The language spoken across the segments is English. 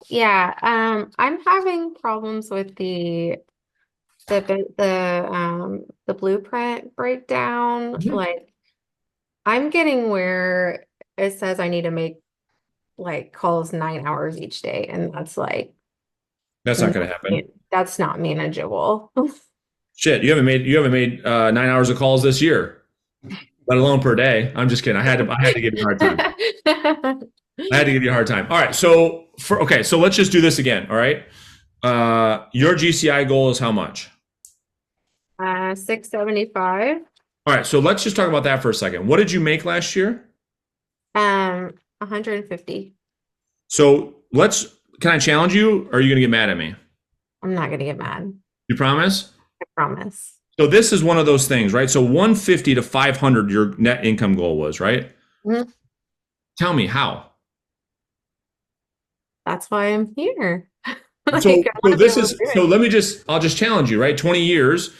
Yeah, I'm having problems with the blueprint breakdown. Mhm. Like I'm getting where it says I need to make like calls 9 hours each day, and That's not not, going to happen. that's not manageable. Shit, you haven't made 9 hours of calls this year, let alone per day. I'm just kidding. I had to give you a hard time. I had to give you a hard time. All right, so let's just do this again. All right, your GCI goal is how much? 675. All right, so let's just talk about that for a second. What did you make last year? 150. So can I challenge you? Or are you going to get mad at me? I'm not gonna get mad. You promise? I promise. So this is one of those things, right? So 150 to 500, your net income goal was, right? Mhm. Tell me how. That's why I'm here. So, Like I want so to be this able to is, do so it. I'll just challenge you, right? 20 years,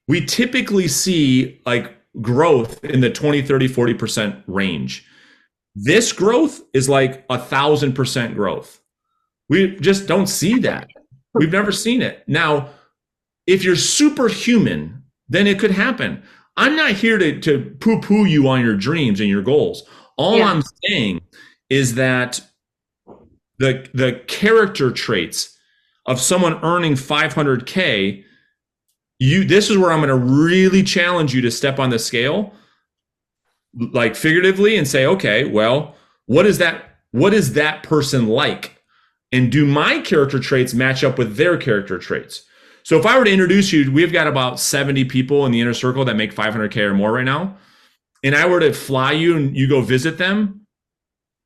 we typically see like growth in the 20, 30, 40% range. This growth is like 1,000% growth. We just don't see that. We've never seen it. Now, if you're superhuman, then it could happen. I'm not here to poo poo you on your dreams and your goals. All Yeah. I'm saying is that the character traits of someone earning 500K, this is where I'm going to really challenge you to step on the scale, like figuratively, and say, okay, well, what is that person like? And do my character traits match up with their character traits? So if I were to introduce you, we've got about 70 people in the inner circle that make 500K or more right now. And I were to fly you and you go visit them,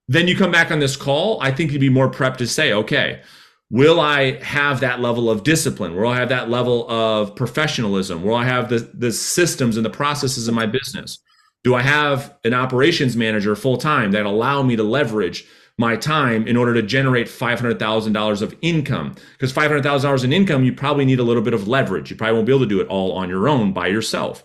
then you come back on this call, I think you'd be more prepped to say, okay, will I have that level of discipline? Will I have that level of professionalism? Will I have the systems and the processes in my business? Do I have an operations manager full time that allow me to leverage my time in order to generate $500,000 of income? Because $500,000 in income, you probably need a little bit of leverage. You probably won't be able to do it all on your own by yourself.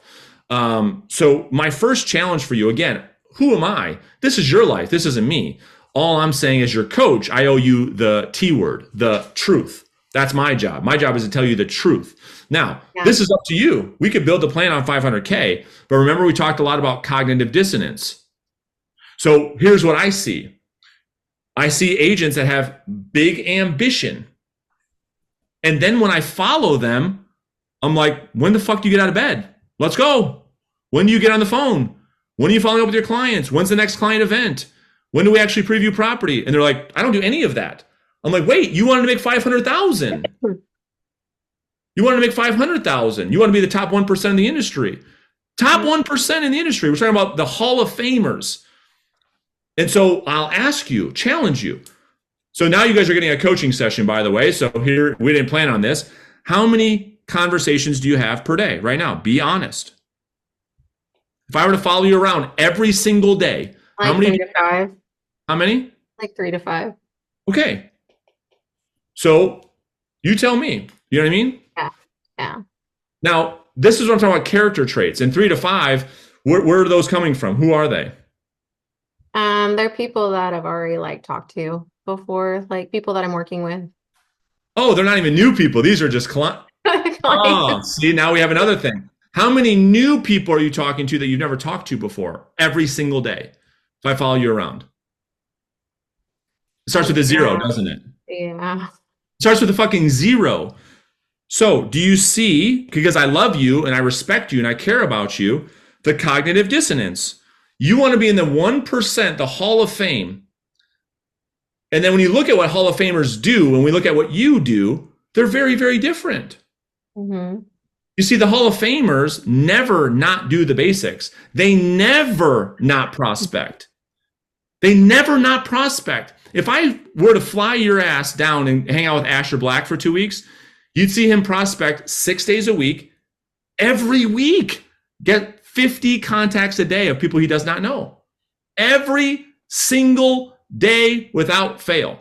So my first challenge for you, again, who am I? This is your life. This isn't me. All I'm saying is your coach, I owe you the T word, the truth. That's my job. My job is to tell you the truth. Now, Yeah. this is up to you. We could build a plan on 500K, but remember we talked a lot about cognitive dissonance. So here's what I see. I see agents that have big ambition. And then when I follow them, I'm like, when the fuck do you get out of bed? Let's go. When do you get on the phone? When are you following up with your clients? When's the next client event? When do we actually preview property? And they're like, I don't do any of that. I'm like, wait, you wanted to make 500,000. You wanted to make 500,000. You want to be the top 1% in the industry. Top 1% in the industry. We're talking about the Hall of Famers. And so I'll ask you, challenge you. So now you guys are getting a coaching session, by the way. So here, we didn't plan on this. How many conversations do you have per day right now? Be honest. If I were to follow you around every single day, how Like many? 3 to 5. How many? Like 3 to 5. Okay. So you tell me. You know what I mean? Yeah. Yeah. Now, this is what I'm talking about, character traits. And 3 to 5, where are those coming from? Who are they? They're people that I've already like talked to before, like people that I'm working with. Oh, they're not even new people. These are just clients. Like, Oh, see, now we have another thing. How many new people are you talking to that you've never talked to before every single day? If I follow you around, it starts with a zero, yeah, doesn't it? yeah. It starts with a fucking zero. So, do you see, because I love you and I respect you and I care about you, the cognitive dissonance? You want to be in the 1%, the Hall of Fame. And then when you look at what Hall of Famers do, and we look at what you do, they're very, very different. Hmm. You see, the Hall of Famers never not do the basics. They never not prospect. They never not prospect. If I were to fly your ass down and hang out with Asher Black for 2 weeks, you'd see him prospect 6 days a week, every week. Get 50 contacts a day of people he does not know. Every single day without fail.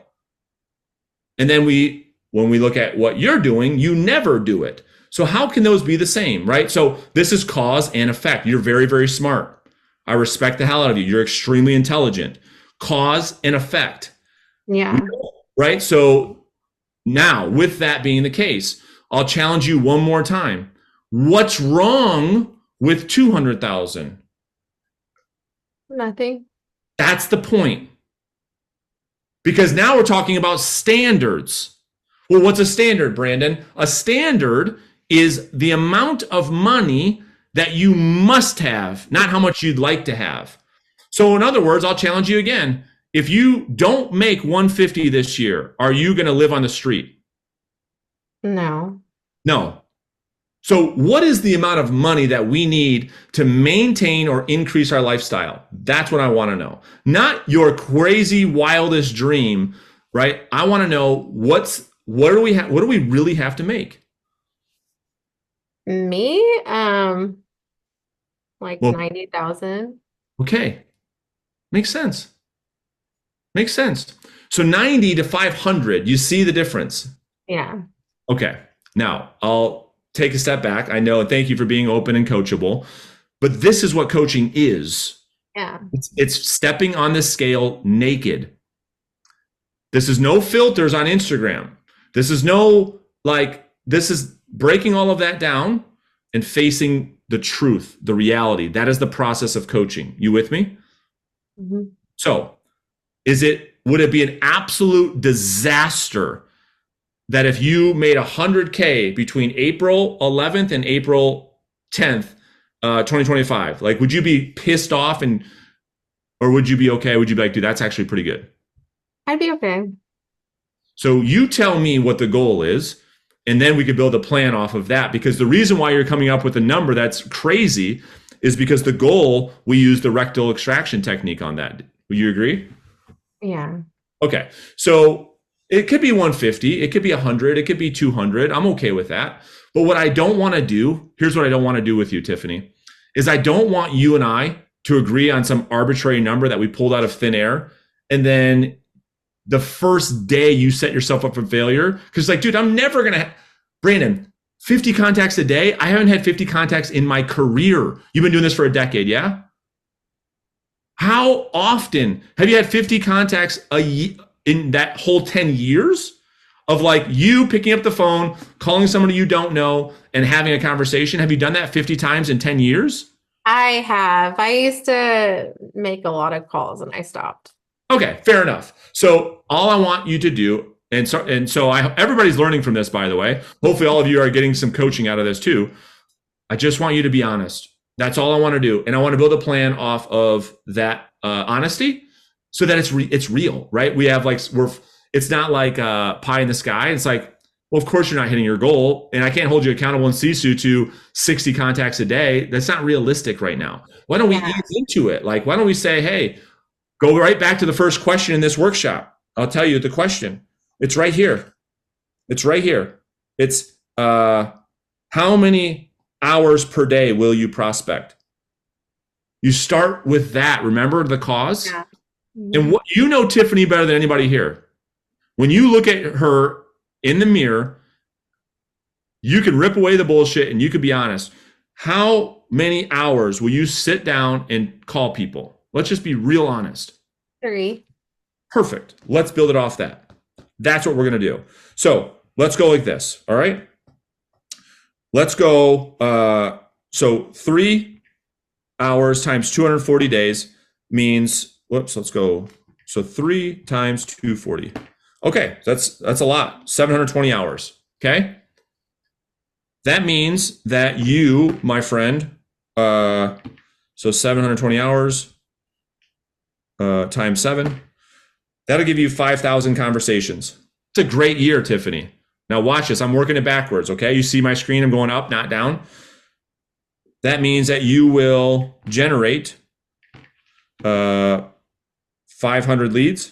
And then when we look at what you're doing, you never do it. So how can those be the same, right? So this is cause and effect. You're very, very smart. I respect the hell out of you. You're extremely intelligent. Cause and effect, Yeah. right? So Now, with that being the case, I'll challenge you one more time. What's wrong with 200,000? Nothing. That's the point. Because now we're talking about standards. Well, what's a standard, Brandon? A standard is the amount of money that you must have, not how much you'd like to have. So, in other words, I'll challenge you again. If you don't make 150 this year, are you going to live on the street? No. No. So, what is the amount of money that we need to maintain or increase our lifestyle? That's what I want to know. Not your crazy wildest dream, right? I want to know what do we really have to make? Me? Like Well, 90,000. okay. Makes sense. Makes sense. So 90 to 500, you see the difference. Yeah. Okay. Now, I'll take a step back. I know, and thank you for being open and coachable, but this is what coaching is. Yeah. It's stepping on the scale naked. This is no filters on Instagram. This is no, this is breaking all of that down and facing the truth, the reality. That is the process of coaching. You with me? Mhm. So, would it be an absolute disaster that if you made 100K between April 11th and April 10th, 2025, like, would you be pissed off or would you be okay? Would you be like, dude, that's actually pretty good? I'd be okay. So you tell me what the goal is, and then we could build a plan off of that. Because the reason why you're coming up with a number that's crazy is because the goal, we use the rectal extraction technique on that. Would you agree? Yeah. Okay. So it could be 150, it could be 100, it could be 200. I'm okay with that. But what I don't want to do, here's what I don't want to do with you, Tiffany, is I don't want you and I to agree on some arbitrary number that we pulled out of thin air. And then the first day you set yourself up for failure, because like, dude, I'm never going to, Brandon, 50 contacts a day. I haven't had 50 contacts in my career. You've been doing this for a decade, yeah? How often have you had 50 contacts in that whole 10 years of like you picking up the phone, calling somebody you don't know and having a conversation? Have you done that 50 times in 10 years? I have. I used to make a lot of calls and I stopped. Okay, fair enough. So all I want you to do, everybody's learning from this, by the way. Hopefully all of you are getting some coaching out of this too. I just want you to be honest. That's all I want to do. And I want to build a plan off of that honesty so that it's real, right? We have it's not like pie in the sky. It's like, well, of course you're not hitting your goal. And I can't hold you accountable in CISU to 60 contacts a day. That's not realistic right now. Why don't we Yeah. ease into it? Like, why don't we say, hey, go right back to the first question in this workshop. I'll tell you the question. It's right here. It's right here. It's how many hours per day will you prospect? You start with that. Remember the cause? Yeah. And Mhm. what you know Tiffany better than anybody here. When you look at her in the mirror, you can rip away the bullshit and you can be honest. How many hours will you sit down and call people? Let's just be real honest. 3. Perfect. Let's build it off that. That's what we're going to do. So let's go like this. All right. Let's go. So 3 hours times 240 days means, whoops, let's go. So 3 times 240. Okay. That's a lot. 720 hours. Okay. That means that you, my friend, so 720 hours times 7, that'll give you 5,000 conversations. It's a great year, Tiffany. Now watch this. I'm working it backwards, okay? You see my screen? I'm going up, not down. That means that you will generate 500 leads.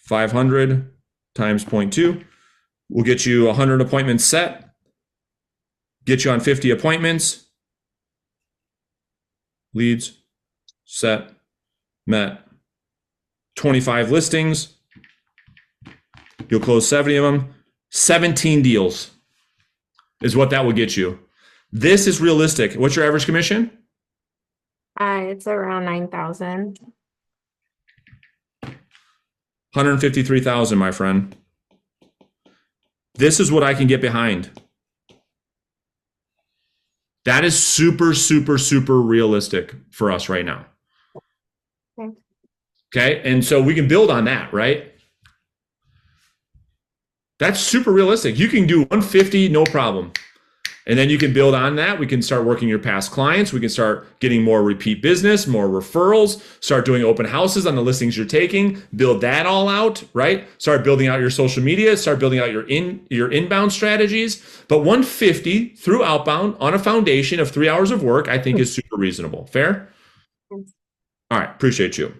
500 times 0.2 will get you 100 appointments set, get you on 50 appointments, leads, set, met, 25 listings. You'll close 70 of them. 17 deals is what that will get you. This is realistic. What's your average commission? It's around 9,000. 153,000, my friend. This is what I can get behind. That is super, super, super realistic for us right now. Okay. Okay. And so we can build on that, right? That's super realistic. You can do 150, no problem. And then you can build on that. We can start working your past clients. We can start getting more repeat business, more referrals, start doing open houses on the listings you're taking, build that all out, right? Start building out your social media, start building out your inbound strategies. But 150 through outbound on a foundation of 3 hours of work, I think is super reasonable. Fair? All right. Appreciate you.